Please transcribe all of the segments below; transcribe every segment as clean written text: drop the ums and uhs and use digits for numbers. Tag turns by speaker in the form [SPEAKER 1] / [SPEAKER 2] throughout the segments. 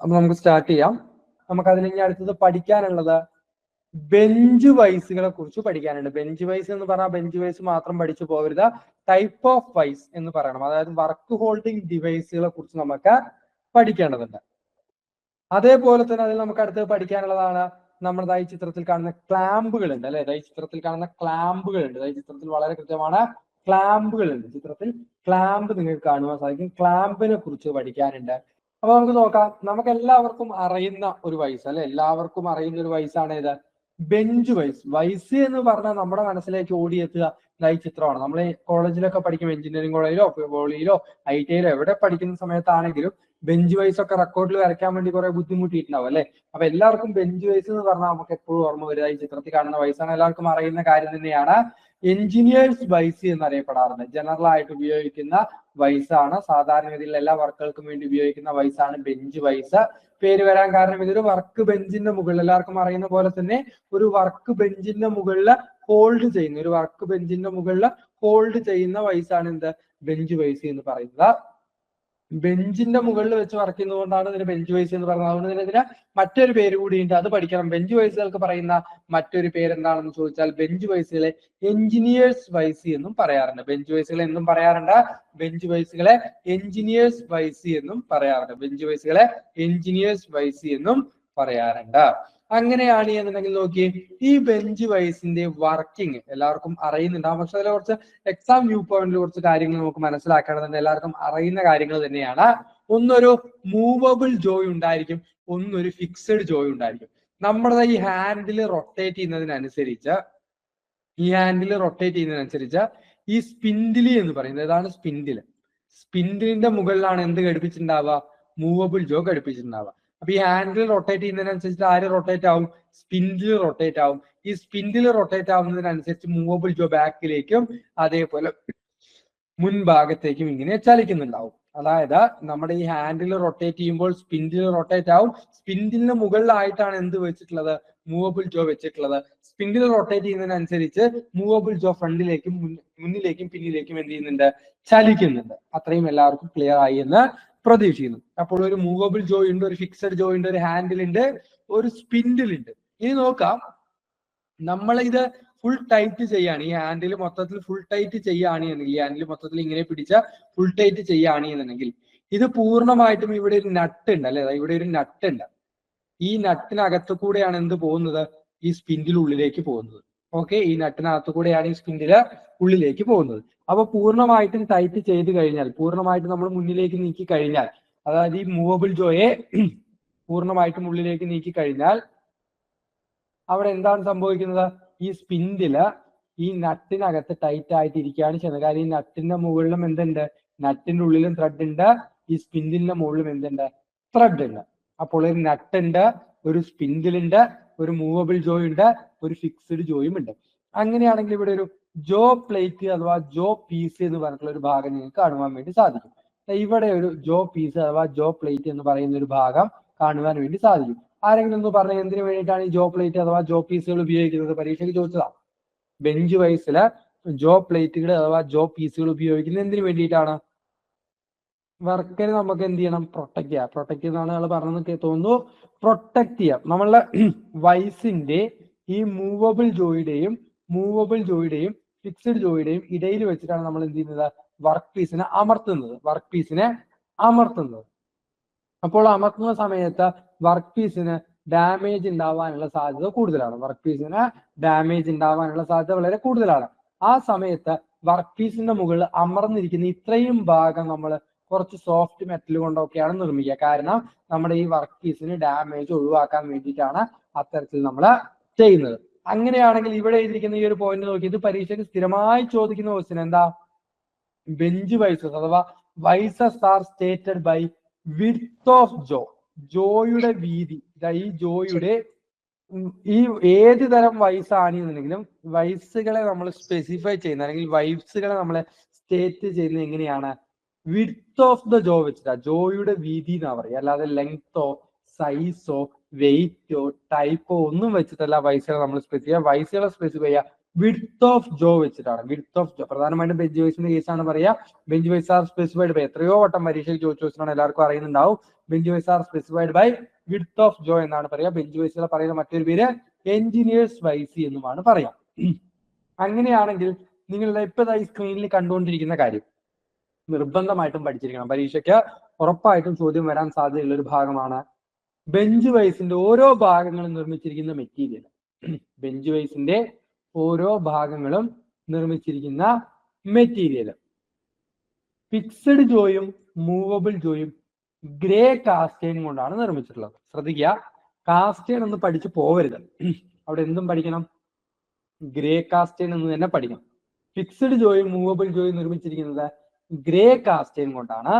[SPEAKER 1] അപ്പൊ നമുക്ക് സ്റ്റാർട്ട് ചെയ്യാം. നമുക്ക് അതിൽ ഇനി അടുത്തത് പഠിക്കാനുള്ളത് ബെഞ്ച് വൈസുകളെ കുറിച്ച് പഠിക്കാനുണ്ട്. ബെഞ്ച് വൈസ് എന്ന് പറഞ്ഞാൽ ബെഞ്ച് വൈസ് മാത്രം പഠിച്ചു പോകരുത്, ടൈപ്പ് ഓഫ് വൈസ് എന്ന് പറയണം. അതായത് വർക്ക് ഹോൾഡിംഗ് ഡിവൈസുകളെ കുറിച്ച് നമുക്ക് പഠിക്കേണ്ടതുണ്ട്. അതേപോലെ തന്നെ അതിൽ നമുക്ക് അടുത്ത് പഠിക്കാനുള്ളതാണ് നമ്മുടെ ഈ ചിത്രത്തിൽ കാണുന്ന ക്ലാമ്പുകൾ ഉണ്ട് അല്ലെ. ഈ ചിത്രത്തിൽ കാണുന്ന ക്ലാമ്പുകൾ ഉണ്ട്. ഈ ചിത്രത്തിൽ വളരെ കൃത്യമാണ് ക്ലാമ്പുകൾ ഉണ്ട്. ചിത്രത്തിൽ ക്ലാമ്പ് നിങ്ങൾക്ക് കാണുവാൻ സാധിക്കും. ക്ലാമ്പിനെ കുറിച്ച് പഠിക്കാനുണ്ട്. അപ്പൊ നമുക്ക് നോക്കാം. നമുക്ക് എല്ലാവർക്കും അറിയുന്ന ഒരു വൈസ് അല്ലെ, എല്ലാവർക്കും അറിയുന്ന ഒരു വൈസാണ് ഇത് ബെഞ്ച് വൈസ്. വൈസ് എന്ന് പറഞ്ഞാൽ നമ്മുടെ മനസ്സിലേക്ക് ഓടിയെത്തുക ഈ ചിത്രമാണ്. നമ്മൾ കോളേജിലൊക്കെ പഠിക്കും, എഞ്ചിനീയറിംഗ് കോളേജിലോ പോളിയിലോ ITIയിലോ എവിടെ പഠിക്കുന്ന സമയത്താണെങ്കിലും ബെഞ്ച് വൈസ് ഒക്കെ റെക്കോർഡിൽ വരയ്ക്കാൻ വേണ്ടി കുറെ ബുദ്ധിമുട്ടിയിട്ടുണ്ടാവും അല്ലെ. അപ്പൊ എല്ലാവർക്കും ബെഞ്ച് വൈസ് എന്ന് പറഞ്ഞാൽ നമുക്ക് എപ്പോഴും ഓർമ്മ വരിക ഈ ചിത്രത്തിൽ കാണുന്ന വൈസാണ്. എല്ലാവർക്കും അറിയുന്ന കാര്യം തന്നെയാണ്. Engineers vice എന്നറിയപ്പെടാറുണ്ട്. ജനറൽ ആയിട്ട് ഉപയോഗിക്കുന്ന വൈസാണ്. സാധാരണഗതിയിൽ എല്ലാ വർക്കുകൾക്കും വേണ്ടി ഉപയോഗിക്കുന്ന വൈസാണ് ബെഞ്ച് വൈസ്. പേര് വരാൻ കാരണം ഇതൊരു വർക്ക് ബെഞ്ചിന്റെ മുകളിൽ, എല്ലാവർക്കും അറിയുന്ന പോലെ തന്നെ ഒരു വർക്ക് ബെഞ്ചിന്റെ മുകളിൽ ഹോൾഡ് ചെയ്യുന്ന, ഒരു വർക്ക് ബെഞ്ചിന്റെ മുകളിൽ ഹോൾഡ് ചെയ്യുന്ന വൈസാണ് എന്ത് ബെഞ്ച് വൈസ് എന്ന് പറയുന്നത്. ബെഞ്ചിന്റെ മുകളിൽ വെച്ച് വർക്ക് ചെയ്യുന്നതുകൊണ്ടാണ് ഇതിന് ബെഞ്ച് വൈസ് എന്ന് പറയുന്നത്. അതുകൊണ്ട് തന്നെ ഇതിന് മറ്റൊരു പേര് കൂടിയുണ്ട്, അത് പഠിക്കണം. ബെഞ്ച് വൈസുകൾക്ക് പറയുന്ന മറ്റൊരു പേര് എന്താണെന്ന് ചോദിച്ചാൽ ബെഞ്ച് വൈസുകളെ എഞ്ചിനീയേഴ്സ് വൈസ് എന്നും പറയാറുണ്ട്. ബെഞ്ച് വൈസുകളെ എന്നും പറയാറുണ്ട്, ബെഞ്ച് വൈസുകളെ എഞ്ചിനീയേഴ്സ് വൈസ് എന്നും പറയാറുണ്ട്. ബെഞ്ച് വൈസുകളെ എഞ്ചിനീയേഴ്സ് വൈസ് എന്നും പറയാറുണ്ട്. അങ്ങനെയാണ് എന്നുണ്ടെങ്കിൽ നോക്കി, ഈ ബെഞ്ച് വൈസിന്റെ വർക്കിംഗ് എല്ലാവർക്കും അറിയുന്നുണ്ടാവും. പക്ഷെ അതിലെ കുറച്ച് എക്സാം വ്യൂ പോയിന്റിൽ കുറച്ച് കാര്യങ്ങൾ നമുക്ക് മനസ്സിലാക്കേണ്ടതുണ്ട്. എല്ലാവർക്കും അറിയുന്ന കാര്യങ്ങൾ തന്നെയാണ്. ഒന്നൊരു മൂവബിൾ ജോയ് ഉണ്ടായിരിക്കും, ഒന്നൊരു ഫിക്സഡ് ജോയ് ഉണ്ടായിരിക്കും. നമ്മുടെ ഈ ഹാൻഡിൽ റൊട്ടേറ്റ് ചെയ്യുന്നതിനനുസരിച്ച് ഈ സ്പിൻഡിലി എന്ന് പറയുന്നത്, ഇതാണ് സ്പിൻഡില്. സ്പിൻഡിലിന്റെ മുകളിലാണ് എന്ത് ഘടിപ്പിച്ചിട്ടുണ്ടാവുക? മൂവബിൾ ജോ ഘടിപ്പിച്ചിട്ടുണ്ടാവുക. അപ്പൊ ഈ ഹാൻഡിൽ റൊട്ടേറ്റ് ചെയ്യുന്നതിനനുസരിച്ച് ആര് റൊട്ടേറ്റ് ആവും? സ്പിൻഡിൽ റൊട്ടേറ്റ് ആവും. ഈ സ്പിൻഡിൽ റൊട്ടേറ്റ് ആവുന്നതിനനുസരിച്ച് മൂവബിൾ ജോ ബാക്കിലേക്കും അതേപോലെ മുൻഭാഗത്തേക്കും ഇങ്ങനെ ചലിക്കുന്നുണ്ടാവും. അതായത് നമ്മുടെ ഈ ഹാൻഡിൽ റൊട്ടേറ്റ് ചെയ്യുമ്പോൾ സ്പിൻഡിൽ റൊട്ടേറ്റ് ആവും. സ്പിൻഡിലിന് മുകളിലായിട്ടാണ് എന്ത് വെച്ചിട്ടുള്ളത്? മൂവബിൾ ജോ വെച്ചിട്ടുള്ളത്. സ്പിൻഡിൽ റൊട്ടേറ്റ് ചെയ്യുന്നതിനനുസരിച്ച് മൂവബിൾ ജോ ഫ്രണ്ടിലേക്കും മുന്നിലേക്കും പിന്നിലേക്കും എന്ത് ചെയ്യുന്നുണ്ട്? ചലിക്കുന്നുണ്ട്. അത്രയും എല്ലാവർക്കും ക്ലിയർ ആയി എന്ന് പ്രതീക്ഷിക്കുന്നു. അപ്പോൾ ഒരു മൂവബിൾ ജോ ഉണ്ട്, ഒരു ഫിക്സഡ് ജോ ഉണ്ട്, ഒരു ഹാൻഡിൽ ഉണ്ട്, ഒരു സ്പിൻഡിൽ ഉണ്ട്. ഇനി നോക്കാം, നമ്മൾ ഇത് ഫുൾ ടൈറ്റ് ചെയ്യാണ്, ഈ ഹാൻഡിൽ മൊത്തത്തിൽ ഫുൾ ടൈറ്റ് ചെയ്യാണ് എന്നുണ്ടെങ്കിൽ, ഈ ഹാൻഡിൽ മൊത്തത്തിൽ ഇങ്ങനെ പിടിച്ച ഫുൾ ടൈറ്റ് ചെയ്യാണ് എന്നുണ്ടെങ്കിൽ, ഇത് പൂർണ്ണമായിട്ടും ഇവിടെ ഒരു നട്ട് ഉണ്ട് അല്ലെ, ഇവിടെ ഒരു നട്ട് ഉണ്ട്. ഈ നട്ടിനകത്ത് കൂടെയാണ് എന്ത് പോകുന്നത്? ഈ സ്പിൻഡിൽ ഉള്ളിലേക്ക് പോകുന്നത്. ഓക്കെ, ഈ നട്ടിനകത്ത് കൂടെയാണ് ഈ സ്പിൻഡില് ഉള്ളിലേക്ക് പോകുന്നത്. അപ്പൊ പൂർണ്ണമായിട്ടും ടൈറ്റ് ചെയ്ത് കഴിഞ്ഞാൽ, പൂർണ്ണമായിട്ടും നമ്മൾ മുന്നിലേക്ക് നീക്കി കഴിഞ്ഞാൽ, അതായത് ഈ മൂവബിൾ ജോയെ പൂർണ്ണമായിട്ടും ഉള്ളിലേക്ക് നീക്കി കഴിഞ്ഞാൽ അവിടെ എന്താണ് സംഭവിക്കുന്നത്? ഈ സ്പിൻഡില് ഈ നട്ടിനകത്ത് ടൈറ്റ് ആയിട്ട് ഇരിക്കുകയാണ് ചെയ്യുന്നത്. കാര്യം ഈ നട്ടിന്റെ മുകളിലും എന്തുണ്ട്? നട്ടിന്റെ ഉള്ളിലും ത്രെഡ് ഉണ്ട്, ഈ സ്പിൻഡിലിന്റെ മുകളിലും എന്തുണ്ട്? ത്രെഡ് ഉണ്ട്. അപ്പോൾ ഒരു നട്ട് ഉണ്ട്, ഒരു സ്പിൻഡിലുണ്ട്, ഒരു മൂവബിൾ ജോയ് ഉണ്ട്, ഒരു ഫിക്സ്ഡ് ജോയും ഉണ്ട്. അങ്ങനെയാണെങ്കിൽ ഇവിടെ ഒരു ജോ പ്ലേറ്റ് അഥവാ ജോ പീസ് എന്ന് പറഞ്ഞിട്ടുള്ള ഒരു ഭാഗം നിങ്ങൾക്ക് കാണുവാൻ വേണ്ടി സാധിക്കും. ഇവിടെ ഒരു ജോ പീസ് അഥവാ ജോ പ്ലേറ്റ് എന്ന് പറയുന്ന ഒരു ഭാഗം കാണുവാൻ വേണ്ടി സാധിക്കും. ആരെങ്കിലും ഒന്ന് പറഞ്ഞ എന്തിനു വേണ്ടിയിട്ടാണ് ഈ ജോ പ്ലേറ്റ് അഥവാ ജോ പീസുകൾ ഉപയോഗിക്കുന്നത്? പരീക്ഷയ്ക്ക് ചോദിച്ചതാ. ബെഞ്ച് വൈസില് ജോ പ്ലേറ്റുകൾ അഥവാ ജോ പീസുകൾ ഉപയോഗിക്കുന്നത് എന്തിനു വേണ്ടിയിട്ടാണ്? വർക്കിനെ നമുക്ക് എന്ത് ചെയ്യണം? പ്രൊട്ടക്ട് ചെയ്യാം. പ്രൊട്ടക്ട് എന്നാണ് അയാൾ പറഞ്ഞതെന്ന് തോന്നുന്നു. പ്രൊട്ടക്ട് ചെയ്യാം. നമ്മളുടെ വൈസിന്റെ ഈ മൂവബിൾ ജോയുടെയും ഫിക്സഡ് ജോയുടെയും ഇടയിൽ വെച്ചിട്ടാണ് നമ്മൾ എന്ത് ചെയ്യുന്നത്? വർക്ക് പീസിനെ അമർത്തുന്നത്. അപ്പോൾ അമർത്തുന്ന സമയത്ത് വർക്ക് പീസിന് ഡാമേജ് ഉണ്ടാവാനുള്ള സാധ്യത കൂടുതലാണ്. വളരെ കൂടുതലാണ്. ആ സമയത്ത് വർക്ക് പീസിന്റെ മുകളിൽ അമർന്നിരിക്കുന്ന ഇത്രയും ഭാഗം നമ്മൾ കുറച്ച് സോഫ്റ്റ് മെറ്റൽ കൊണ്ടൊക്കെയാണ് നിർമ്മിക്കുക. കാരണം നമ്മുടെ ഈ വർക്ക് പീസിന് ഡാമേജ് ഒഴിവാക്കാൻ വേണ്ടിയിട്ടാണ് അത്തരത്തിൽ നമ്മൾ ചെയ്യുന്നത്. അങ്ങനെയാണെങ്കിൽ ഇവിടെ എഴുതിയിരിക്കുന്ന ഈ ഒരു പോയിന്റ് നോക്കി, ഇത് പരീക്ഷയ്ക്ക് സ്ഥിരമായി ചോദിക്കുന്ന ക്വസ്റ്റ്യൻ എന്താ? ബെഞ്ച് വൈസസ് അഥവാ vises are stated by width of jaw. ജോയുടെ വീതി, ഈ ജോയുടെ ഈ ഏത് തരം വൈസാണ് എന്നുണ്ടെങ്കിലും വൈസുകളെ നമ്മൾ സ്പെസിഫൈ ചെയ്യുന്ന അല്ലെങ്കിൽ വൈസുകളെ നമ്മൾ സ്റ്റേറ്റ് ചെയ്യുന്നത് എങ്ങനെയാണ്? വിഡ്ത്ത് ഓഫ് ദ ജോ വെച്ചിട്ടാ. ജോയുടെ വീതി എന്നാ പറയുക. അല്ലാതെ ലെങ്തോ സൈസോ വെയിറ്റോ ടൈപ്പോ ഒന്നും വെച്ചിട്ടല്ല വൈസുകളെ നമ്മൾ സ്പെസിഫൈ ചെയ്യുക. വൈസുകളെ സ്പെസിഫൈ ചെയ്യുക വിഡ്ത്ത് ഓഫ് ജോ വെച്ചിട്ടാണ്. വിഡ്ത്ത് ഓഫ് ജോ പ്രധാനമായിട്ടും ബെഞ്ച് വൈസിന്റെ കേസാണ് പറയാ. Bench vise are specified by, എത്രയോ വട്ടം പരീക്ഷയ്ക്ക് ചോദിച്ചു വെച്ചിട്ടാണ്, എല്ലാവർക്കും അറിയുന്നുണ്ടാവും. Bench vise are specified by width of jaw എന്നാണ് പറയാ. ബെഞ്ച് വൈസുകളെ പറയുന്ന മറ്റൊരു പേര് എഞ്ചിനീയേഴ്സ് വൈസി എന്നുമാണ് പറയാം. അങ്ങനെയാണെങ്കിൽ നിങ്ങളുടെ ഇപ്പൊ ഈ സ്ക്രീനിൽ കണ്ടുകൊണ്ടിരിക്കുന്ന കാര്യം നിർബന്ധമായിട്ടും പഠിച്ചിരിക്കണം. പരീക്ഷയ്ക്ക് ഉറപ്പായിട്ടും ചോദ്യം വരാൻ സാധ്യതയുള്ള ഒരു ഭാഗമാണ് ബെഞ്ച് വൈസിന്റെ ഓരോ ഭാഗങ്ങളും നിർമ്മിച്ചിരിക്കുന്ന മെറ്റീരിയൽ. ബെഞ്ച് വൈസിന്റെ ഓരോ ഭാഗങ്ങളും നിർമ്മിച്ചിരിക്കുന്ന മെറ്റീരിയൽ. ഫിക്സഡ് ജോയും മൂവബിൾ ജോയും ഗ്രേ കാസ്റ്റൈൻ കൊണ്ടാണ് നിർമ്മിച്ചിട്ടുള്ളത്. ശ്രദ്ധിക്കുക, കാസ്റ്റൈൻ ഒന്ന് പഠിച്ചു പോവരുത്. അവിടെ എന്തും പഠിക്കണം, ഗ്രേ കാസ്റ്റൈൻ എന്ന് തന്നെ പഠിക്കണം. ഫിക്സഡ് ജോയും മൂവബിൾ ജോയും നിർമ്മിച്ചിരിക്കുന്നത് ഗ്രേ കാസ്റ്റൈൻ കൊണ്ടാണ്.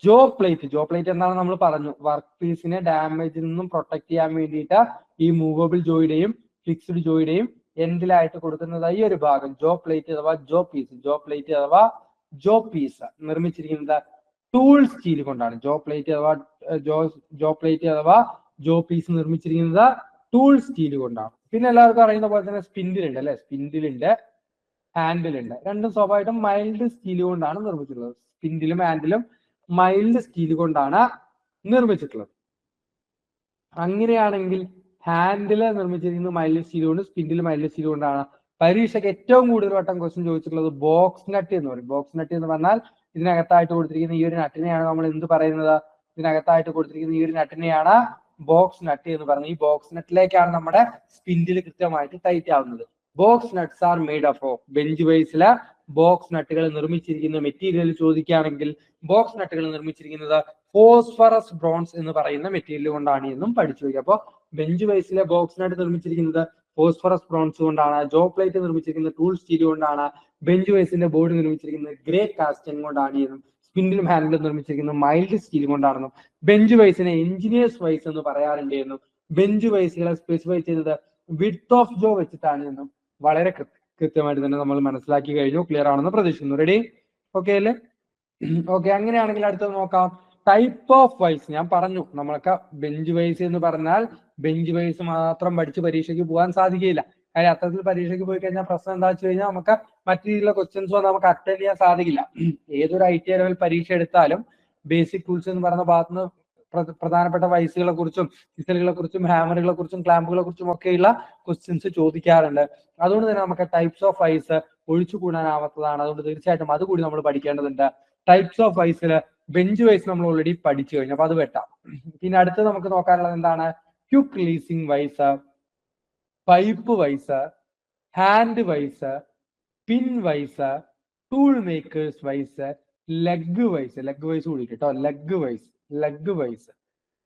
[SPEAKER 1] ജോ പ്ലേറ്റ് എന്താണ് നമ്മൾ പറഞ്ഞു, വർക്ക് പീസിനെ ഡാമേജിൽ നിന്നും പ്രൊട്ടക്ട് ചെയ്യാൻ വേണ്ടിയിട്ട് ഈ മൂവബിൾ ജോയുടെയും ഫിക്സ്ഡ് ജോയുടെയും എൻഡിലായിട്ട് കൊടുക്കുന്നതായി ഒരു ഭാഗം ജോ പ്ലേറ്റ് അഥവാ ജോ പീസ് നിർമ്മിച്ചിരിക്കുന്നത് ടൂൾ സ്റ്റീൽ കൊണ്ടാണ്. ജോ പ്ലേറ്റ് അഥവാ ജോ പീസ് നിർമ്മിച്ചിരിക്കുന്നത് ടൂൾ സ്റ്റീൽ കൊണ്ടാണ്. പിന്നെ എല്ലാവർക്കും അറിയുന്ന പോലെ തന്നെ സ്പിൻഡിലുണ്ട് അല്ലെ, സ്പിൻഡിലുണ്ട്, ഹാൻഡിലുണ്ട്. രണ്ടും സ്വാഭാവികമായിട്ടും മൈൽഡ് സ്റ്റീൽ കൊണ്ടാണ് നിർമ്മിച്ചിട്ടുള്ളത്. സ്പിൻഡിലും ഹാൻഡിലും മൈൽഡ് സ്റ്റീൽ കൊണ്ടാണ് നിർമ്മിച്ചിട്ടുള്ളത്. അങ്ങനെയാണെങ്കിൽ ഹാൻഡില് നിർമ്മിച്ചിരിക്കുന്നത് മൈൽഡ് സ്റ്റീൽ കൊണ്ട്, സ്പിൻഡിൽ മൈൽഡ് സ്റ്റീൽ കൊണ്ടാണ്. പരീക്ഷയ്ക്ക് ഏറ്റവും കൂടുതൽ വട്ടം ക്വസ്റ്റ്യൻ ചോദിച്ചിട്ടുള്ളത് ബോക്സ് നട്ട് എന്ന് പറയും. ബോക്സ് നട്ട് എന്ന് പറഞ്ഞാൽ ഇതിനകത്തായിട്ട് കൊടുത്തിരിക്കുന്ന ഈ ഒരു നട്ടിനെയാണ് നമ്മൾ എന്ത് പറയുന്നത്, ഇതിനകത്തായിട്ട് കൊടുത്തിരിക്കുന്ന ഈ ഒരു നട്ടിനെയാണ് ബോക്സ് നട്ട് എന്ന് പറയുന്നത്. ഈ ബോക്സ് നട്ടിലേക്കാണ് നമ്മുടെ സ്പിൻഡിൽ കൃത്യമായിട്ട് ടൈറ്റ് ആവുന്നത്. Box nuts are made of. Bench വൈസില് ബോക്സ് നട്ടുകൾ നിർമ്മിച്ചിരിക്കുന്ന മെറ്റീരിയൽ ചോദിക്കുകയാണെങ്കിൽ ബോക്സ് നട്ടുകൾ നിർമ്മിച്ചിരിക്കുന്നത് ഫോസ്ഫറസ് ബ്രോൺസ് എന്ന് പറയുന്ന മെറ്റീരിയൽ കൊണ്ടാണ് എന്നും പഠിച്ചു വയ്ക്കുക. അപ്പോൾ ബെഞ്ച് വൈസിലെ ബോക്സ് നട്ട് നിർമ്മിച്ചിരിക്കുന്നത് ഫോസ്ഫറസ് ബ്രോൺസ് കൊണ്ടാണ്. ജോ പ്ലേറ്റ് നിർമ്മിച്ചിരിക്കുന്നത് ടൂൾ സ്റ്റീൽ കൊണ്ടാണ്. ബെഞ്ച് വൈസിന്റെ ബോർഡ് നിർമ്മിച്ചിരിക്കുന്നത് ഗ്രേ കാസ്റ്റൈൻ കൊണ്ടാണ് എന്നും സ്പിൻഡിലും ഹാൻഡിലും നിർമ്മിച്ചിരിക്കുന്നത് മൈൽഡ് സ്റ്റീൽ കൊണ്ടാണെന്നും ബെഞ്ച് വൈസിനെ എഞ്ചിനീയേഴ്സ് വൈസ് എന്ന് പറയാറുണ്ട് എന്നും ബെഞ്ച് വൈസുകളെ സ്പെസിഫൈ ചെയ്തത് വിഡ്ത്ത് ഓഫ് ജോ വെച്ചിട്ടാണ് എന്നും വളരെ കൃത്യമായിട്ട് തന്നെ നമ്മൾ മനസ്സിലാക്കി കഴിഞ്ഞു. ക്ലിയർ ആണെന്ന് പ്രതീക്ഷിക്കുന്നു. റെഡി? ഓക്കെ അല്ലേ? ഓക്കെ, അങ്ങനെയാണെങ്കിൽ അടുത്തത് നോക്കാം. Type of vice. ഞാൻ പറഞ്ഞു നമ്മൾക്ക് ബെഞ്ച് വൈസ് എന്ന് പറഞ്ഞാൽ ബെഞ്ച് വൈസ് മാത്രം പഠിച്ച് പരീക്ഷയ്ക്ക് പോകാൻ സാധിക്കില്ല. കാര്യം അത്തരത്തിൽ പരീക്ഷയ്ക്ക് പോയി കഴിഞ്ഞാൽ പ്രശ്നം എന്താ വെച്ച് കഴിഞ്ഞാൽ നമുക്ക് മറ്റു രീതിയിലുള്ള ക്വസ്റ്റ്യൻസോ നമുക്ക് അറ്റൻഡ് ചെയ്യാൻ സാധിക്കില്ല. ഏതൊരു ITI ലെവൽ പരീക്ഷ എടുത്താലും ബേസിക് ടൂൾസ് എന്ന് പറയുന്ന ഭാഗത്തുനിന്ന് പ്രധാനപ്പെട്ട വൈസുകളെ കുറിച്ചും സിസലുകളെ കുറിച്ചും ഹാമറുകളെ കുറിച്ചും ക്ലാമ്പുകളെ കുറിച്ചും ഒക്കെയുള്ള ക്വസ്റ്റ്യൻസ് ചോദിക്കാറുണ്ട്. അതുകൊണ്ട് തന്നെ നമുക്ക് ടൈപ്സ് ഓഫ് വൈസ് ഒഴിച്ചുകൂടാനാവാത്തതാണ്. അതുകൊണ്ട് തീർച്ചയായിട്ടും അതുകൂടി നമ്മൾ പഠിക്കേണ്ടതുണ്ട്. ടൈപ്സ് ഓഫ് വൈസില് ബെഞ്ച് വൈസ് നമ്മൾ ഓൾറെഡി പഠിച്ചു കഴിഞ്ഞു, അപ്പൊ അത് വെട്ടാം. പിന്നെ അടുത്ത് നമുക്ക് നോക്കാനുള്ളത് എന്താണ്? Quick releasing vise, pipe vise, hand vise, pin vise, tool makers vise, leg vise കൂടി കേട്ടോ, ലെഗ് വൈസ്.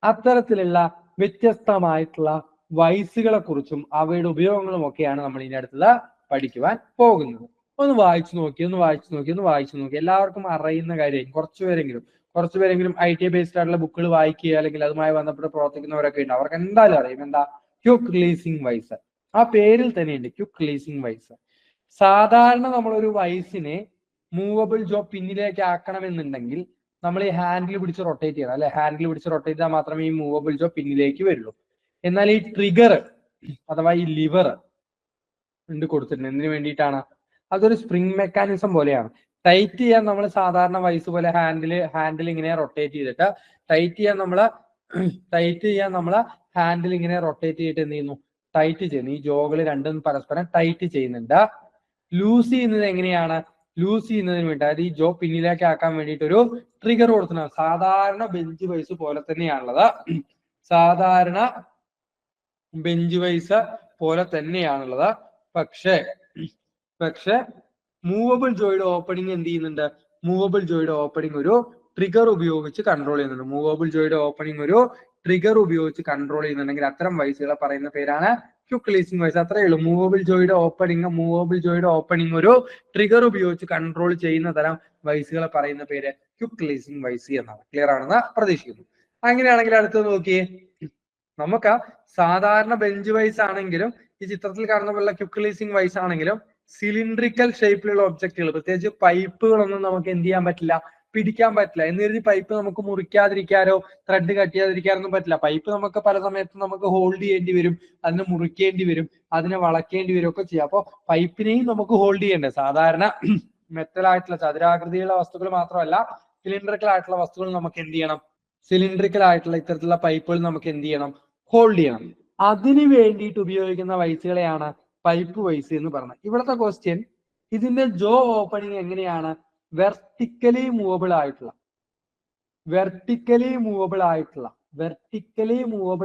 [SPEAKER 1] അത്തരത്തിലുള്ള വ്യത്യസ്തമായിട്ടുള്ള വൈസുകളെ കുറിച്ചും അവയുടെ ഉപയോഗങ്ങളും ഒക്കെയാണ് നമ്മൾ ഇനി അടുത്തത് പഠിക്കുവാൻ പോകുന്നത്. ഒന്ന് വായിച്ചു നോക്കി. എല്ലാവർക്കും അറിയുന്ന കാര്യം കുറച്ചുപേരെങ്കിലും ITI ബേസ്ഡ് ആയിട്ടുള്ള ബുക്കുകൾ വായിക്കുക അല്ലെങ്കിൽ അതുമായി ബന്ധപ്പെട്ട് പ്രവർത്തിക്കുന്നവരൊക്കെ ഉണ്ട്. അവർക്ക് എന്തായാലും അറിയും എന്താ ക്യുക്ക് റിലീസിംഗ് വൈസ്. ആ പേരിൽ തന്നെയുണ്ട് ക്യുക്ക് റിലീസിംഗ് വൈസ്. സാധാരണ നമ്മളൊരു വൈസിനെ മൂവബിൾ ജോ പിന്നിലേക്ക് ആക്കണമെന്നുണ്ടെങ്കിൽ നമ്മൾ ഈ ഹാൻഡിൽ പിടിച്ച് റൊട്ടേറ്റ് ചെയ്യണം അല്ലെ. ഹാൻഡിൽ പിടിച്ച് റൊട്ടേറ്റ് ചെയ്താൽ മാത്രമേ ഈ മൂവബിൾ ജോ പിന്നിലേക്ക് വരുള്ളൂ. എന്നാൽ ഈ ട്രിഗർ അഥവാ ഈ ലിവർ ഉണ്ട് കൊടുത്തിട്ടുണ്ട്. എന്തിനു വേണ്ടിയിട്ടാണ്? അതൊരു സ്പ്രിംഗ് മെക്കാനിസം പോലെയാണ്. ടൈറ്റ് ചെയ്യാൻ നമ്മൾ സാധാരണ വൈസ് പോലെ ഹാൻഡിൽ ഇങ്ങനെ റൊട്ടേറ്റ് ചെയ്തിട്ട് ടൈറ്റ് ചെയ്യാൻ നമ്മള് ഹാൻഡിൽ ഇങ്ങനെ റൊട്ടേറ്റ് ചെയ്തിട്ട് എന്ത് ചെയ്യുന്നു? ടൈറ്റ് ചെയ്യുന്നു. ഈ ജോകൾ രണ്ടും പരസ്പരം ടൈറ്റ് ചെയ്യുന്നുണ്ട്. ലൂസ് ചെയ്യുന്നത് എങ്ങനെയാണ്? ലൂസ് ചെയ്യുന്നതിന് വേണ്ടി, അതായത് ഈ ജോ പിന്നിലേക്ക് ആക്കാൻ വേണ്ടിയിട്ട് ഒരു ട്രിഗർ കൊടുക്കുന്നത് സാധാരണ ബെഞ്ച് വൈസ് പോലെ തന്നെയാണുള്ളത്. പക്ഷെ മൂവബിൾ ജോയുടെ ഓപ്പണിംഗ് എന്ത് ചെയ്യുന്നുണ്ട്? മൂവബിൾ ജോയുടെ ഓപ്പണിംഗ് ഒരു ട്രിഗർ ഉപയോഗിച്ച് കൺട്രോൾ ചെയ്യുന്നുണ്ടെങ്കിൽ അത്തരം വൈസുകളെ പറയുന്ന പേരാണ് ക്യുക്ക് റിലീസിംഗ് വൈസ്. അത്രയേ ഉള്ളൂ. മൂവബിൾ ജോയുടെ ഓപ്പണിംഗ് ഒരു ട്രിഗർ ഉപയോഗിച്ച് കൺട്രോൾ ചെയ്യുന്ന തരം വൈസുകളെ പറയുന്ന പേര് ക്യുക്ക് റിലീസിംഗ് വൈസ് എന്നാണ്. ക്ലിയർ ആണെന്ന് പ്രതീക്ഷിക്കുന്നു. അങ്ങനെയാണെങ്കിൽ അടുത്ത് നോക്കിയേ, നമുക്ക് സാധാരണ ബെഞ്ച് വൈസ് ആണെങ്കിലും ഈ ചിത്രത്തിൽ കാണുന്ന പോലെ ക്യുക്ക് റിലീസിംഗ് വൈസ് ആണെങ്കിലും സിലിണ്ട്രിക്കൽ ഷേപ്പിലുള്ള ഒബ്ജക്റ്റുകൾ, പ്രത്യേകിച്ച് പൈപ്പുകളൊന്നും നമുക്ക് എന്ത് ചെയ്യാൻ പറ്റില്ല, പിടിക്കാൻ പറ്റില്ല. എന്ന് കരുതി പൈപ്പ് നമുക്ക് മുറിക്കാതിരിക്കാനോ ത്രെഡ് കട്ട് ചെയ്യാതിരിക്കാനൊന്നും പറ്റില്ല. പൈപ്പ് നമുക്ക് പല സമയത്തും നമുക്ക് ഹോൾഡ് ചെയ്യേണ്ടി വരും, അതിനെ മുറിക്കേണ്ടി വരും, അതിനെ വളയ്ക്കേണ്ടി വരും ഒക്കെ ചെയ്യാം. അപ്പോൾ പൈപ്പിനെയും നമുക്ക് ഹോൾഡ് ചെയ്യേണ്ടത്. സാധാരണ മെറ്റൽ ആയിട്ടുള്ള ചതുരാകൃതിയുള്ള വസ്തുക്കൾ മാത്രമല്ല, സിലിണ്ടറിക്കൽ ആയിട്ടുള്ള വസ്തുക്കൾ നമുക്ക് എന്ത് ചെയ്യണം? സിലിണ്ടറിക്കൽ ആയിട്ടുള്ള ഇത്തരത്തിലുള്ള പൈപ്പുകൾ നമുക്ക് എന്ത് ചെയ്യണം? ഹോൾഡ് ചെയ്യണം. അതിന് വേണ്ടിയിട്ട് ഉപയോഗിക്കുന്ന വൈസുകളെയാണ് പൈപ്പ് വൈസ് എന്ന് പറയുന്നത്. ഇവിടുത്തെ ക്വസ്റ്റ്യൻ, ഇതിന്റെ ജോ ഓപ്പണിംഗ് എങ്ങനെയാണ്? വെർട്ടിക്കലി മൂവബിൾ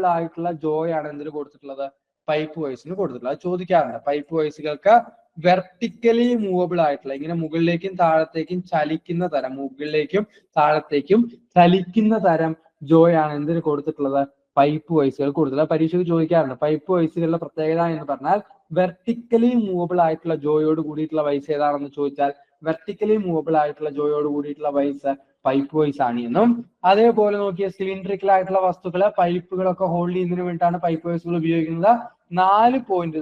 [SPEAKER 1] ആയിട്ടുള്ള ജോയാണ് എന്തിന് കൊടുത്തിട്ടുള്ളത്? പൈപ്പ് വൈസിന് കൊടുത്തിട്ടുള്ളത്. അത് ചോദിക്കാറുണ്ട്. പൈപ്പ് വൈസുകൾക്ക് വെർട്ടിക്കലി മൂവബിൾ ആയിട്ടുള്ള, ഇങ്ങനെ മുകളിലേക്കും താഴത്തേക്കും ചലിക്കുന്ന തരം, മുകളിലേക്കും താഴത്തേക്കും ചലിക്കുന്ന തരം ജോയാണ് എന്തിന് കൊടുത്തിട്ടുള്ളത്? പൈപ്പ് വൈസുകൾ കൊടുത്തിട്ടുള്ളത്. പരീക്ഷയ്ക്ക് ചോദിക്കാറുണ്ട്. പൈപ്പ് വൈസുകളുടെ പ്രത്യേകത എന്ന് പറഞ്ഞാൽ വെർട്ടിക്കലി മൂവബിൾ ആയിട്ടുള്ള ജോയോട് കൂടിയിട്ടുള്ള വൈസ് ഏതാണെന്ന് ചോദിച്ചാൽ വെർട്ടിക്കലി മൂവബിൾ ആയിട്ടുള്ള ജോയോട് കൂടിയിട്ടുള്ള വൈസ് പൈപ്പ് വൈസ് ആണ് എന്നും, അതേപോലെ നോക്കിയ സിലിണ്ടറിക്കൽ ആയിട്ടുള്ള വസ്തുക്കള് പൈപ്പുകളൊക്കെ ഹോൾഡ് ചെയ്യുന്നതിന് വേണ്ടിയിട്ടാണ് പൈപ്പ് വൈസുകൾ ഉപയോഗിക്കുന്നത്. 4 പോയിന്റ്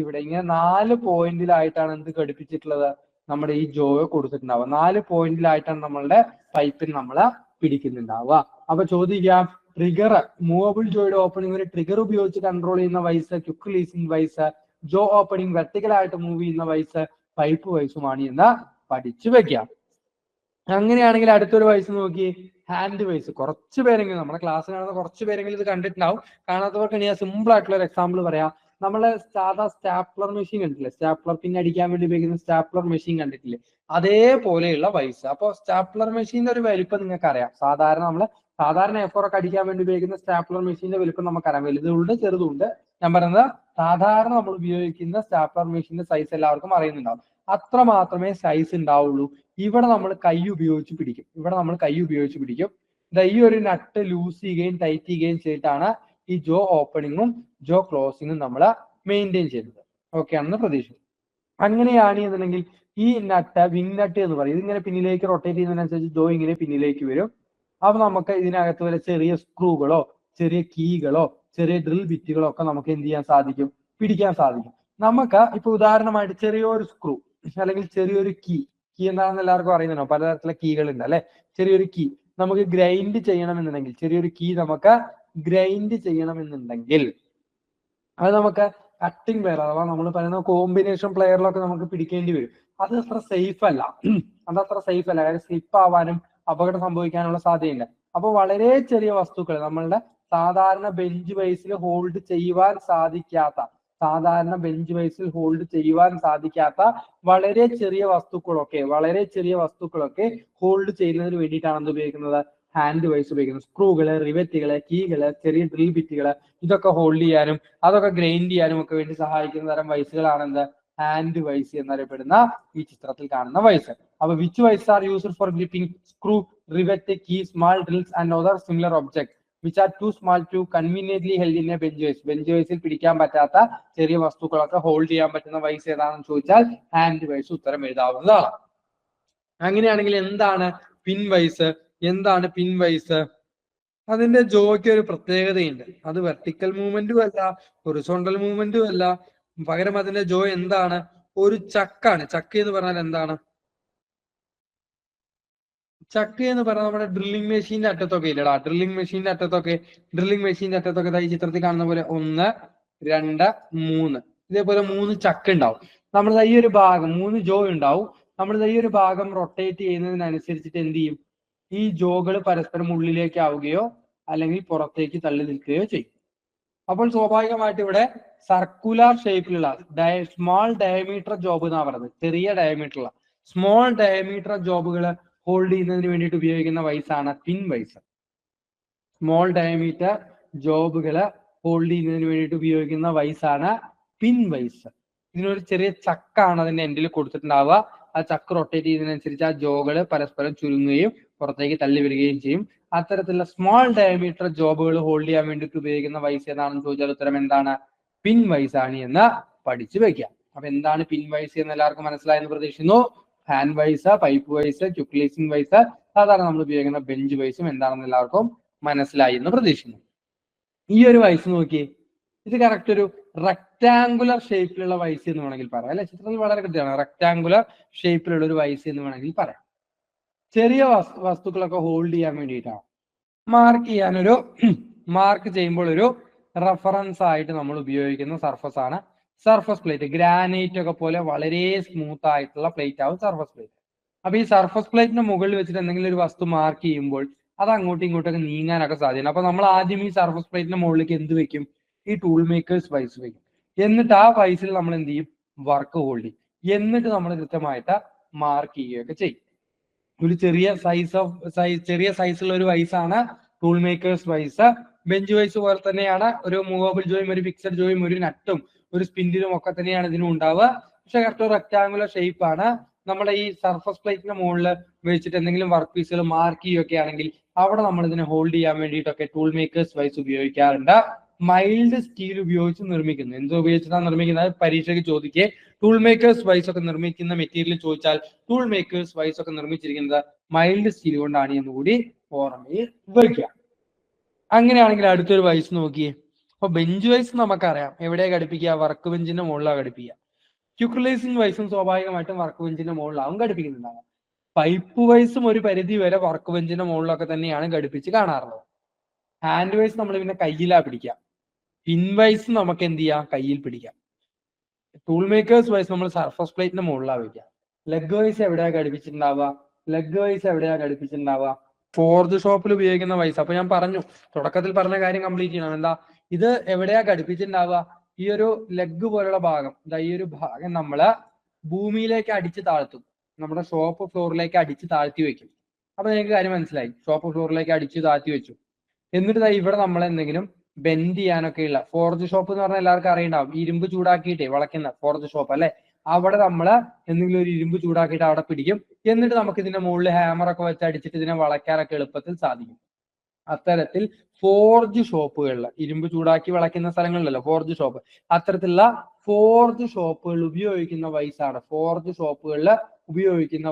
[SPEAKER 1] ഇവിടെ ഇങ്ങനെ 4 പോയിന്റിലായിട്ടാണ് എന്ത് ഘടിപ്പിച്ചിട്ടുള്ളത്? നമ്മുടെ ഈ ജോയോ കൊടുത്തിട്ടുണ്ടാവുക. 4 പോയിന്റിലായിട്ടാണ് നമ്മളുടെ പൈപ്പിന് നമ്മള് പിടിക്കുന്നുണ്ടാവുക. അപ്പൊ ചോദിക്കാം, ട്രിഗർ, മൂവബിൾ ജോയുടെ ഓപ്പണിംഗ് ഒരു ട്രിഗർ ഉപയോഗിച്ച് കൺട്രോൾ ചെയ്യുന്ന വൈസ് ക്വിക്ക് റിലീസിംഗ് വൈസ്, ജോ ഓപ്പണിംഗ് വെർട്ടിക്കൽ ആയിട്ട് മൂവ് ചെയ്യുന്ന വൈസ് പൈപ്പ് വൈസുമാണ് എന്ന് പഠിച്ചു വെക്കാം. അങ്ങനെയാണെങ്കിൽ അടുത്തൊരു വൈസ് നോക്കി, ഹാൻഡ് വൈസ്. കുറച്ച് പേരെങ്കിലും, നമ്മുടെ ക്ലാസ് കാണുന്ന കുറച്ച് പേരെങ്കിലും ഇത് കണ്ടിട്ടുണ്ടാവും. കാണാത്തവർക്ക് ഞാൻ സിമ്പിൾ ആയിട്ടുള്ള ഒരു എക്സാമ്പിൾ പറയാം. നമ്മള് സാധാ സ്റ്റാപ്ലർ മെഷീൻ കണ്ടിട്ടില്ലേ? സ്റ്റാപ്ലർ പിന്നെ അടിക്കാൻ വേണ്ടി ഉപയോഗിക്കുന്ന സ്റ്റാപ്ലർ മെഷീൻ കണ്ടിട്ടില്ലേ? അതേപോലെയുള്ള വൈസ്. അപ്പോൾ സ്റ്റാപ്ലർ മെഷീന്റെ ഒരു വലിപ്പം നിങ്ങൾക്ക് അറിയാം. സാധാരണ A4 ഒക്കെ അടിക്കാൻ വേണ്ടി ഉപയോഗിക്കുന്ന സ്റ്റാപ്ലർ മെഷീന്റെ വലിപ്പം നമുക്കറിയാം. വലുതുണ്ട്, ചെറുതുണ്ട്. ഞാൻ പറയുന്നത് സാധാരണ നമ്മൾ ഉപയോഗിക്കുന്ന സ്റ്റാപ്ലർ മെഷീന്റെ സൈസ് എല്ലാവർക്കും അറിയുന്നുണ്ടാവും. അത്ര മാത്രമേ സൈസ് ഉണ്ടാവുള്ളൂ. ഇവിടെ നമ്മൾ കൈ ഉപയോഗിച്ച് പിടിക്കും. ഈ ഒരു നട്ട് ലൂസ് ചെയ്യുകയും ടൈറ്റ് ചെയ്യുകയും ചെയ്തിട്ടാണ് ഈ ജോ ഓപ്പണിങ്ങും ജോ ക്ലോസിങ്ങും നമ്മൾ മെയിൻറ്റെയിൻ ചെയ്യുന്നത്. ഓക്കെ ആണെന്ന് പ്രതീക്ഷിക്കുന്നു. അങ്ങനെയാണ് എന്നുണ്ടെങ്കിൽ ഈ നട്ട്, വിങ് നട്ട് എന്ന് പറയും, ഇതിങ്ങനെ പിന്നിലേക്ക് റൊട്ടേറ്റ് ചെയ്യുന്നതിനനുസരിച്ച് ജോ ഇങ്ങനെ പിന്നിലേക്ക് വരും. അപ്പൊ നമുക്ക് ഇതിനകത്ത് വരെ ചെറിയ സ്ക്രൂകളോ ചെറിയ കീകളോ ചെറിയ ഡ്രിൽ ബിറ്റുകളോ ഒക്കെ നമുക്ക് എന്ത് ചെയ്യാൻ സാധിക്കും? പിടിക്കാൻ സാധിക്കും. നമുക്ക് ഇപ്പൊ ഉദാഹരണമായിട്ട് ചെറിയൊരു സ്ക്രൂ അല്ലെങ്കിൽ ചെറിയൊരു കീ എന്താണെന്ന് എല്ലാവർക്കും അറിയുന്നുണ്ടോ? പലതരത്തിലുള്ള കീകൾ ഉണ്ട് അല്ലെ? ചെറിയൊരു കീ നമുക്ക് ഗ്രൈൻഡ് ചെയ്യണമെന്നുണ്ടെങ്കിൽ, ചെറിയൊരു കീ നമുക്ക് ഗ്രൈൻഡ് ചെയ്യണമെന്നുണ്ടെങ്കിൽ അത് നമുക്ക് കട്ടിംഗ് പ്ലെയർ അഥവാ നമ്മൾ പറയുന്ന കോമ്പിനേഷൻ പ്ലെയറിലൊക്കെ നമുക്ക് പിടിക്കേണ്ടി വരും. അത് അത്ര സേഫ് അല്ല. കാര്യം സ്ലിപ്പ് ആവാനും അപകടം സംഭവിക്കാനുള്ള സാധ്യതയുണ്ട്. അപ്പൊ വളരെ ചെറിയ വസ്തുക്കൾ, നമ്മളുടെ സാധാരണ ബെഞ്ച് ബേസിൽ ഹോൾഡ് ചെയ്യുവാൻ സാധിക്കാത്ത വളരെ ചെറിയ വസ്തുക്കളൊക്കെ ഹോൾഡ് ചെയ്യുന്നതിന് വേണ്ടിയിട്ടാണ് എന്ത് ഉപയോഗിക്കുന്നത്? ഹാൻഡ് വൈസ് ഉപയോഗിക്കുന്നത്. സ്ക്രൂകള്, റിവറ്റുകള്, കീകള്, ചെറിയ ഡ്രിൽ ബിറ്റുകള്, ഇതൊക്കെ ഹോൾഡ് ചെയ്യാനും അതൊക്കെ ഗ്രൈൻഡ് ചെയ്യാനും ഒക്കെ വേണ്ടി സഹായിക്കുന്ന തരം വൈസുകളാണ് എന്ത്? ഹാൻഡ് വൈസ് എന്നറിയപ്പെടുന്ന ഈ ചിത്രത്തിൽ കാണുന്ന വൈസ്. അപ്പൊ which vice are used for gripping screw, rivet, key, small drills and other similar object which are too small to conveniently held in a bench vise. Bench വൈസിൽ പിടിക്കാൻ പറ്റാത്ത ചെറിയ വസ്തുക്കളൊക്കെ ഹോൾഡ് ചെയ്യാൻ പറ്റുന്ന വൈസ് ഏതാണെന്ന് ചോദിച്ചാൽ ഹാൻഡ് വൈസ് ഉത്തരം എഴുതാവുന്നതാണ്. അങ്ങനെയാണെങ്കിൽ എന്താണ് പിൻ വൈസ്? അതിന്റെ ജോയ്ക്ക് ഒരു പ്രത്യേകതയുണ്ട്. അത് വെർട്ടിക്കൽ മൂവ്മെന്റും അല്ല, ഹൊറിസോണ്ടൽ മൂവ്മെന്റും അല്ല. പകരം അതിന്റെ ജോ എന്താണ്? ഒരു ചക്കാണ്. ചക്ക് എന്ന് പറഞ്ഞാൽ എന്താണ്? ചക്ക് എന്ന് പറഞ്ഞാൽ നമ്മുടെ ഡ്രില്ലിംഗ് മെഷീന്റെ അറ്റത്തൊക്കെ ഇല്ലടാ. ഡ്രില്ലിംഗ് മെഷീന്റെ അറ്റത്തൊക്കെ ഈ ചിത്രത്തിൽ കാണുന്ന പോലെ 1, 2, 3 ഇതേപോലെ 3 ചക്ക് ഉണ്ടാവും. നമ്മൾ ഈ ഒരു ഭാഗം 3 ജോ ഉണ്ടാവും. നമ്മൾ ഈ ഒരു ഭാഗം റൊട്ടേറ്റ് ചെയ്യുന്നതിനനുസരിച്ചിട്ട് എന്ത് ചെയ്യും? ഈ ജോകൾ പരസ്പരം ഉള്ളിലേക്ക് ആവുകയോ അല്ലെങ്കിൽ പുറത്തേക്ക് തള്ളി നിൽക്കുകയോ ചെയ്യും. അപ്പോൾ സ്വാഭാവികമായിട്ട് ഇവിടെ സർക്കുലർ ഷേപ്പിലുള്ള സ്മോൾ ഡയമീറ്റർ ജോബ് എന്നാണ് പറയുന്നത്. ചെറിയ ഡയമീറ്ററുള്ള സ്മോൾ ഡയമീറ്റർ ജോബുകൾ ഹോൾഡ് ചെയ്യുന്നതിന് വേണ്ടിയിട്ട് ഉപയോഗിക്കുന്ന വൈസാണ് പിൻ വൈസ്. സ്മോൾ ഡയമീറ്റർ ജോബുകള് ഹോൾഡ് ചെയ്യുന്നതിന് വേണ്ടിയിട്ട് ഉപയോഗിക്കുന്ന വൈസാണ് പിൻ വൈസ്. ഇതിനൊരു ചെറിയ ചക്കാണ് അതിന്റെ എൻഡിൽ കൊടുത്തിട്ടുണ്ടാവുക. ആ ചക്ക് റൊട്ടേറ്റ് ചെയ്യുന്നതിനനുസരിച്ച് ആ ജോകള് പരസ്പരം ചുരുങ്ങുകയും പുറത്തേക്ക് തള്ളി വരികയും ചെയ്യും. അത്തരത്തിലുള്ള സ്മോൾ ഡയമീറ്റർ ജോബുകൾ ഹോൾഡ് ചെയ്യാൻ വേണ്ടിയിട്ട് ഉപയോഗിക്കുന്ന വൈസ് ഏതാണെന്ന് ചോദിച്ചാൽ ഉത്തരം എന്താണ്? പിൻ വൈസ് ആണ് എന്ന് പഠിച്ചു വെക്കാം. അപ്പൊ എന്താണ് പിൻ വൈസ് എന്ന് എല്ലാവർക്കും മനസ്സിലായെന്ന് പ്രതീക്ഷിക്കുന്നു. Hand vice, pipe vice, quick releasing vice, സാധാരണ നമ്മൾ ഉപയോഗിക്കുന്ന ബെഞ്ച് വൈസും എന്താണെന്ന് എല്ലാവർക്കും മനസ്സിലായി എന്ന് പ്രതീക്ഷിക്കുന്നു. ഈ ഒരു വൈസ് നോക്കി, ഇത് കറക്റ്റ് ഒരു റെക്ടാങ്കുലർ ഷേപ്പിലുള്ള വൈസ് എന്ന് വേണമെങ്കിൽ പറയാം അല്ലെ. ചിത്രത്തിൽ വളരെ കൃത്യമാണ്. റെക്ടാങ്കുലർ ഷേപ്പിലുള്ള ഒരു വൈസ് എന്ന് വേണമെങ്കിൽ പറയാം. ചെറിയ വസ്തുക്കളൊക്കെ ഹോൾഡ് ചെയ്യാൻ വേണ്ടിയിട്ടാണ്. മാർക്ക് ചെയ്യുമ്പോൾ ഒരു റെഫറൻസ് ആയിട്ട് നമ്മൾ ഉപയോഗിക്കുന്ന സർഫസ് ആണ് സർഫസ് പ്ലേറ്റ്. ഗ്രാനൈറ്റ് ഒക്കെ പോലെ വളരെ സ്മൂത്ത് ആയിട്ടുള്ള പ്ലേറ്റ് ആവും സർഫസ് പ്ലേറ്റ്. അപ്പൊ ഈ സർഫസ് പ്ലേറ്റിന്റെ മുകളിൽ വെച്ചിട്ട് എന്തെങ്കിലും ഒരു വസ്തു മാർക്ക് ചെയ്യുമ്പോൾ അത് അങ്ങോട്ടും ഇങ്ങോട്ടൊക്കെ നീങ്ങാനൊക്കെ സാധ്യത. അപ്പൊ നമ്മൾ ആദ്യം ഈ സർഫസ് പ്ലേറ്റിന്റെ മുകളിലേക്ക് എന്ത് വെക്കും? ഈ ടൂൾ മേക്കേഴ്സ് വൈസ് വെക്കും. എന്നിട്ട് ആ വൈസിൽ നമ്മൾ എന്ത് ചെയ്യും? വർക്ക് ഹോൾഡ് ചെയ്യും. എന്നിട്ട് നമ്മൾ കൃത്യമായിട്ട് മാർക്ക് ചെയ്യുകയൊക്കെ ചെയ്യും. ഒരു ചെറിയ സൈസുള്ള ഒരു വൈസാണ് tool makers vise. Bench vise പോലെ തന്നെയാണ്. ഒരു മൂവബിൾ ജോയും ഒരു ഫിക്സഡ് ജോയും ഒരു നട്ടും ഒരു സ്പിൻഡിലും ഒക്കെ തന്നെയാണ് ഇതിനും ഉണ്ടാവുക. പക്ഷെ കറക്റ്റ് റെക്ടാങ്കുലർ ഷേപ്പ് ആണ്. നമ്മുടെ ഈ സർഫസ് പ്ലേറ്റിന്റെ മുകളിൽ വെച്ചിട്ട് എന്തെങ്കിലും വർക്ക് പീസുകൾ മാർക്ക് ചെയ്യുകയൊക്കെ ആണെങ്കിൽ അവിടെ നമ്മൾ ഇതിനെ ഹോൾഡ് ചെയ്യാൻ വേണ്ടിയിട്ടൊക്കെ ടൂൾ മേക്കേഴ്സ് വൈസ് ഉപയോഗിക്കാറുണ്ട്. മൈൽഡ് സ്റ്റീൽ ഉപയോഗിച്ച് നിർമ്മിക്കുന്നു. എന്ത് ഉപയോഗിച്ചിട്ടാണ് നിർമ്മിക്കുന്നത്? പരീക്ഷയ്ക്ക് ചോദിക്കേ ടൂൾ മേക്കേഴ്സ് വൈസ് ഒക്കെ നിർമ്മിക്കുന്ന മെറ്റീരിയൽ ചോദിച്ചാൽ ടൂൾ മേക്കേഴ്സ് വൈസ് ഒക്കെ നിർമ്മിച്ചിരിക്കുന്നത് മൈൽഡ് സ്റ്റീൽ കൊണ്ടാണ് എന്നുകൂടി ഓർമ്മയിൽ വയ്ക്കുക. അങ്ങനെയാണെങ്കിൽ അടുത്തൊരു വൈസ് നോക്കിയേ. അപ്പൊ ബെഞ്ച് വൈസ് നമുക്കറിയാം എവിടെയാ ഘടിപ്പിക്കുക? വർക്ക് ബെഞ്ചിന്റെ മുകളിലാണ് ഘടിപ്പിക്കുക. ക്യുക്ലൈസിംഗ് വൈസും സ്വാഭാവികമായിട്ടും വർക്ക് ബെഞ്ചിന്റെ മുകളിലാവും ഘടിപ്പിക്കുന്നുണ്ടാകും. പൈപ്പ് വൈസും ഒരു പരിധി വരെ വർക്ക് ബെഞ്ചിന്റെ മുകളിലൊക്കെ തന്നെയാണ് ഘടിപ്പിച്ച് കാണാറുള്ളത്. ഹാൻഡ് വൈസ് നമ്മൾ പിന്നെ കയ്യിലാ പിടിക്കുക. പിൻ വൈസ് നമുക്ക് എന്ത് ചെയ്യാം? കയ്യിൽ പിടിക്കാം. ടൂൾ മേക്കേഴ്സ് വൈസ് നമ്മൾ സർഫസ് പ്ലേറ്റിന്റെ മുകളിലാണ് വയ്ക്കുക. ലെഗ് വൈസ് എവിടെയാ ഘടിപ്പിച്ചിട്ടുണ്ടാവുക? ഫോർജ് ഷോപ്പിൽ ഉപയോഗിക്കുന്ന വൈസ്. അപ്പൊ ഞാൻ പറഞ്ഞു, തുടക്കത്തിൽ പറഞ്ഞ കാര്യം കംപ്ലീറ്റ് ചെയ്യണം. എന്താ ഇത് എവിടെയാ ഘടിപ്പിച്ചിട്ടുണ്ടാവുക? ഈ ഒരു ലെഗ് പോലുള്ള ഭാഗം, ഈ ഒരു ഭാഗം നമ്മള് ഭൂമിയിലേക്ക് അടിച്ച് താഴ്ത്തും. നമ്മുടെ ഷോപ്പ് ഫ്ലോറിലേക്ക് അടിച്ച് താഴ്ത്തി വെക്കും. അപ്പൊ നിങ്ങൾക്ക് കാര്യം മനസ്സിലായി. ഷോപ്പ് ഫ്ലോറിലേക്ക് അടിച്ച് താഴ്ത്തി വെച്ചു. എന്നിട്ട് ഇവിടെ നമ്മൾ എന്തെങ്കിലും ബെൻഡ് ചെയ്യാനൊക്കെ ഉള്ള ഫോർജ് ഷോപ്പ് എന്ന് പറഞ്ഞാൽ എല്ലാവർക്കും അറിയണ്ടാവും. ഇരുമ്പ് ചൂടാക്കിയിട്ടേ വളയ്ക്കുന്ന ഫോർജ് ഷോപ്പ് അല്ലെ. അവിടെ നമ്മൾ എന്തെങ്കിലും ഒരു ഇരുമ്പ് ചൂടാക്കിയിട്ട് അവിടെ പിടിക്കും. എന്നിട്ട് നമുക്ക് ഇതിന്റെ മുകളിൽ ഹാമറൊക്കെ വെച്ച് അടിച്ചിട്ട് ഇതിനെ വളയ്ക്കാനൊക്കെ എളുപ്പത്തിൽ സാധിക്കും. അത്തരത്തിൽ ഫോർജ് ഷോപ്പുകളിൽ ഇരുമ്പ് ചൂടാക്കി വളയ്ക്കുന്ന സ്ഥലങ്ങളിലല്ലോ ഫോർജ് ഷോപ്പ്. അത്തരത്തിലുള്ള ഫോർജ് ഷോപ്പുകൾ ഉപയോഗിക്കുന്ന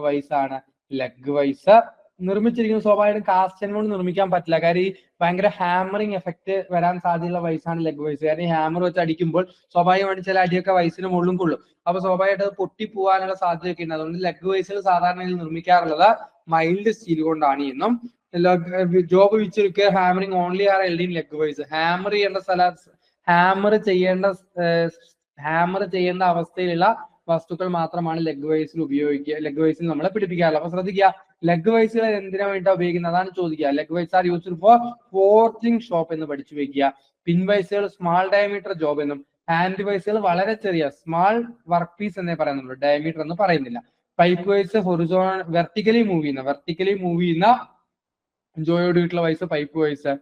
[SPEAKER 1] വൈസാണ് ലെഗ് വൈസ്. നിർമ്മിച്ചിരിക്കുന്ന സ്വാഭാവികം കാസ്റ്റൻ കൊണ്ട് നിർമ്മിക്കാൻ പറ്റില്ല. കാര്യം ഈ ഭയങ്കര ഹാമറിങ് എഫക്ട് വരാൻ സാധ്യതയുള്ള വൈസാണ് ലെഗ് വൈസ്. കാരണം ഈ ഹാമർ വെച്ച് അടിക്കുമ്പോൾ സ്വാഭാവികമായിട്ട് ചില അടിയൊക്കെ വൈസിന് മുകളിലും കൊള്ളും. അപ്പൊ സ്വാഭാവികമായിട്ട് അത് പൊട്ടിപ്പോവാനുള്ള സാധ്യതയൊക്കെ ഉണ്ട്. അതുകൊണ്ട് ലെഗ് വൈസിൽ സാധാരണ നിർമ്മിക്കാറുള്ളത് മൈൽഡ് സ്റ്റീൽ കൊണ്ടാണ് എന്നും job which hammering only are held in leg vice. Hammer ചെയ്യേണ്ട അവസ്ഥയിലുള്ള വസ്തുക്കൾ മാത്രമാണ് ലെഗ് വൈസിൽ നമ്മളെ പിടിപ്പിക്കാറുള്ളത്. അപ്പൊ ശ്രദ്ധിക്കുക, ലെഗ് വൈസുകൾ എന്തിനാ വേണ്ടിയിട്ടാണ് ഉപയോഗിക്കുന്നത്? അതാണ് ചോദിക്കുക. Leg vice are used for forging shop എന്ന് പഠിച്ചു വെക്കുക. പിൻ വൈസുകൾ സ്മാൾ ഡയമീറ്റർ ജോബ് എന്നും, ഹാൻഡ് വൈസുകൾ വളരെ ചെറിയ സ്മാൾ വർക്ക് പീസ് എന്നേ പറയുന്നുള്ളൂ, ഡയമീറ്റർ എന്ന് പറയുന്നില്ല. പൈപ്പ് വൈസ് വെർട്ടിക്കലി മൂവ് ചെയ്യുന്ന ജോയോട് വീട്ടിലെ വൈസ് പൈപ്പ് വൈസ്.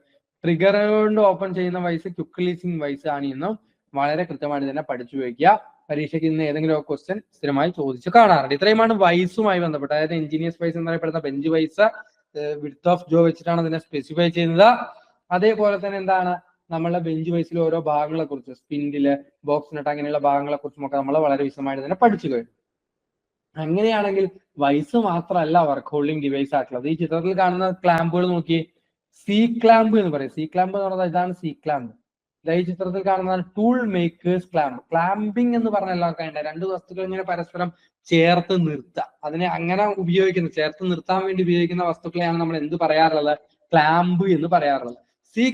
[SPEAKER 1] ട്രിഗർ കൊണ്ട് ഓപ്പൺ ചെയ്യുന്ന വൈസ് ക്യുക്ലീസിംഗ് വൈസ് ആണ് എന്നും വളരെ കൃത്യമായിട്ട് തന്നെ പഠിച്ചു വയ്ക്കുക. പരീക്ഷയ്ക്ക് ഇന്ന് ഏതെങ്കിലും ക്വസ്റ്റ്യൻ സ്ഥിരമായി ചോദിച്ചു കാണാറുണ്ട്. ഇത്രയുമാണ് വൈസുമായി ബന്ധപ്പെട്ട്. അതായത് എഞ്ചിനീയേഴ്സ് വൈസ് എന്നറിയപ്പെടുന്ന bench vice width of jaw വെച്ചിട്ടാണ് അതിനെ സ്പെസിഫൈ ചെയ്യുന്നത്. അതേപോലെ തന്നെ എന്താണ് നമ്മളെ ബെഞ്ച് വൈസിൽ ഓരോ ഭാഗങ്ങളെ കുറിച്ച്, സ്പിൻഡില്, ബോക്സ് നട്ട് അങ്ങനെയുള്ള ഭാഗങ്ങളെ കുറിച്ചും ഒക്കെ നമ്മൾ വളരെ വിശദമായിട്ട് തന്നെ പഠിച്ചു കഴിഞ്ഞു. അങ്ങനെയാണെങ്കിൽ വൈസ് മാത്രമല്ല വർക്ക് ഹോൾഡിംഗ് ഡിവൈസ് ആയിട്ടുള്ളത്. ഈ ചിത്രത്തിൽ കാണുന്ന ക്ലാമ്പുകൾ നോക്കി, സി ക്ലാമ്പ് എന്ന് പറയും. സി ക്ലാമ്പ് എന്ന് പറഞ്ഞാൽ ഇതാണ് സി ക്ലാമ്പ്. ഈ ചിത്രത്തിൽ കാണുന്നതാണ് ടൂൾ മേക്കേഴ്സ് ക്ലാമ്പ്. ക്ലാമ്പിംഗ് എന്ന് പറഞ്ഞ എല്ലാവർക്കും ഉണ്ട്. രണ്ട് വസ്തുക്കൾ ഇങ്ങനെ പരസ്പരം ചേർത്ത് നിർത്തുക, അതിനെ അങ്ങനെ ചേർത്ത് നിർത്താൻ വേണ്ടി ഉപയോഗിക്കുന്ന വസ്തുക്കളെയാണ് നമ്മൾ എന്ത് പറയാറുള്ളത്? ക്ലാമ്പ് എന്ന് പറയാറുള്ളത്. സി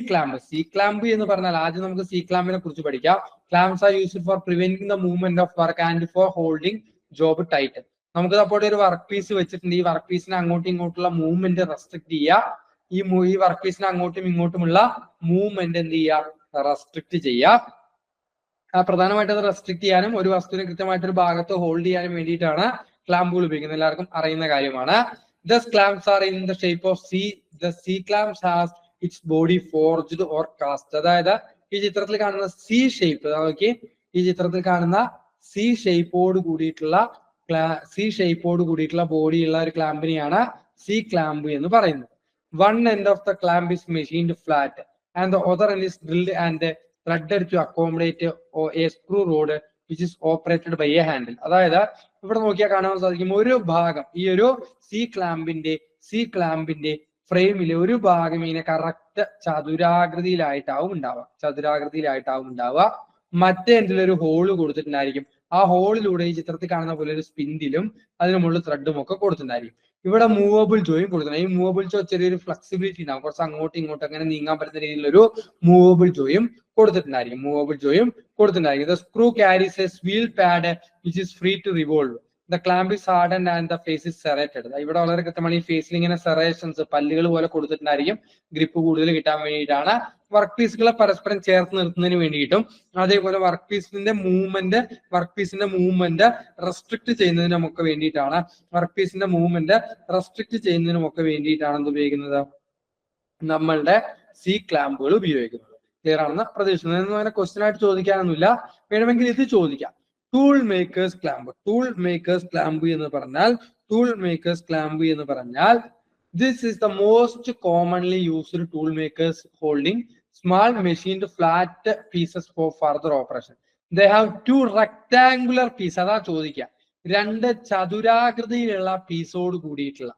[SPEAKER 1] ക്ലാമ്പ് എന്ന് പറഞ്ഞാൽ ആദ്യം നമുക്ക് സി ക്ലാമ്പിനെ കുറിച്ച് പഠിക്കാം. Clams R used four preventing the movement of work and for holding job tight. നമുക്ക് അപ്പോൾ ഒരു വർക്ക് പീസ് വെച്ചിട്ടുണ്ട്. ഈ വർക്ക് പീസിനെ അങ്ങോട്ടും ഇങ്ങോട്ടുള്ള മൂവ്മെന്റ് റെസ്ട്രിക്ട് ചെയ്യുക. ഈ വർക്ക് പീസിനെ അങ്ങോട്ടും ഇങ്ങോട്ടുമുള്ള മൂവ്മെന്റ് എന്ത് ചെയ്യുക? റെസ്ട്രിക്ട് ചെയ്യുക. പ്രധാനമായിട്ട് അത് റെസ്ട്രിക്ട് ചെയ്യാനും ഒരു വസ്തുവിനെ കൃത്യമായിട്ടൊരു ഭാഗത്ത് ഹോൾഡ് ചെയ്യാനും വേണ്ടിയിട്ടാണ് ക്ലാമ്പുകൾ ഉപയോഗിക്കുന്നത്. എല്ലാവർക്കും അറിയുന്ന കാര്യമാണ്. Thus clamps are in the shape of C. The C clamps has its body forged or cast. അതായത് ഈ ചിത്രത്തിൽ കാണുന്ന സി ഷേപ്പ് നോക്കി, ഈ ചിത്രത്തിൽ കാണുന്ന സി ഷേപ്പോട് കൂടിയിട്ടുള്ള ബോഡിയുള്ള ഒരു ക്ലാമ്പിനെയാണ് സി ക്ലാമ്പ് എന്ന് പറയുന്നത്. One end of the clamp is machined flat and the other end is drilled and threaded to accommodate a screw rod which is operated by a handle. അതായത് ഇവിടെ നോക്കിയാൽ കാണാൻ സാധിക്കും, ഒരു ഭാഗം ഈ ഒരു സി ക്ലാമ്പിന്റെ ഫ്രെയിമിലെ ഒരു ഭാഗം ഇങ്ങനെ കറക്റ്റ് ചതുരാകൃതിയിലായിട്ടാവും ഉണ്ടാവുക. മറ്റേ എൻഡിൽ ഒരു ഹോള് കൊടുത്തിട്ടുണ്ടായിരിക്കും. ആ ഹോളിലൂടെ ഈ ചിത്രത്തിൽ കാണുന്ന പോലെ ഒരു സ്പിൻഡിലും അതിന് മുകളിൽ ത്രെഡും ഒക്കെ കൊടുത്തിട്ടുണ്ടായിരിക്കും. ഇവിടെ മൂവബിൾ ജോയും കൊടുത്തിട്ടുണ്ട്. ഈ മൂവബിൾ ജോ ചെറിയൊരു ഫ്ലെക്സിബിലിറ്റി ഉണ്ടാവും, കുറച്ച് അങ്ങോട്ടും ഇങ്ങോട്ടും അങ്ങനെ നീങ്ങാൻ പറ്റുന്ന രീതിയിലൊരു മൂവബിൾ ജോയും കൊടുത്തിട്ടുണ്ടായിരിക്കും. മൂവബിൾ ജോയും കൊടുത്തിട്ടുണ്ടായിരിക്കും. The screw carries a wheel pad which is free to revolve. The clamp is hardened and the face is serrated. ഇവിടെ വളരെ കൃത്യമാണ് ഈ ഫേസിൽ ഇങ്ങനെ സെറേഷൻസ് പല്ലുകൾ പോലെ കൊടുത്തിട്ടുണ്ടായിരിക്കും. ഗ്രിപ്പ് കൂടുതൽ കിട്ടാൻ വേണ്ടിയിട്ടാണ്. വർക്ക് പീസുകളെ പരസ്പരം ചേർത്ത് നിർത്തുന്നതിന് വേണ്ടിയിട്ടും അതേപോലെ വർക്ക് പീസിന്റെ മൂവ്മെന്റ് റെസ്ട്രിക്ട് ചെയ്യുന്നതിനുമൊക്കെ വേണ്ടിയിട്ടാണ് എന്ത് ഉപയോഗിക്കുന്നത്, നമ്മളുടെ സി ക്ലാമ്പുകൾ ഉപയോഗിക്കുന്നത്. ക്ലിയർ ആണെന്ന് പ്രതീക്ഷിക്കുന്നു. അങ്ങനെ ക്വസ്റ്റ്യൻ ആയിട്ട് ചോദിക്കാനൊന്നുമില്ല, വേണമെങ്കിൽ ഇത് ചോദിക്കാം. ടൂൾ മേക്കേഴ്സ് ക്ലാമ്പ് എന്ന് പറഞ്ഞാൽ this is the most commonly used tool makers holding small machined flat pieces for further operation. They have two rectangular pieces. അതാ ചോദിക്കുക. രണ്ട് ചതുരാകൃതിയിലുള്ള പീസോട് കൂടിയിട്ടുള്ള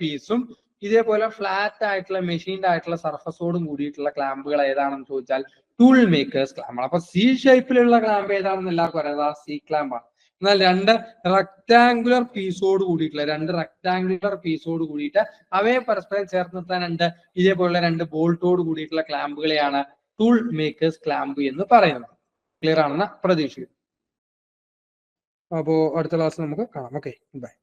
[SPEAKER 1] പീസും ഇതേപോലെ ഫ്ലാറ്റ് ആയിട്ടുള്ള മെഷീൻഡ് ആയിട്ടുള്ള സർഫസോടും കൂടിയിട്ടുള്ള ക്ലാമ്പുകൾ ഏതാണെന്ന് ചോദിച്ചാൽ ടൂൾ മേക്കേഴ്സ് ക്ലാമ്പാണ്. അപ്പൊ സി ഷേപ്പിലുള്ള ക്ലാമ്പ് ഏതാണെന്ന് എല്ലാവർക്കും അറിയാം, സി ക്ലാമ്പാണ്. എന്നാൽ രണ്ട് റെക്ടാങ്കുലർ പീസോട് കൂടിയിട്ട് അവയെ പരസ്പരം ചേർത്ത് നിർത്താൻ ഇതേപോലുള്ള രണ്ട് ബോൾട്ടോട് കൂടിയിട്ടുള്ള ക്ലാമ്പുകളെയാണ് ടൂൾ മേക്കേഴ്സ് ക്ലാമ്പ് എന്ന് പറയുന്നത്. ക്ലിയർ ആണെന്ന് പ്രതീക്ഷിക്കുന്നു. അപ്പോ അടുത്ത ക്ലാസ് നമുക്ക് കാണാം. Okay, by.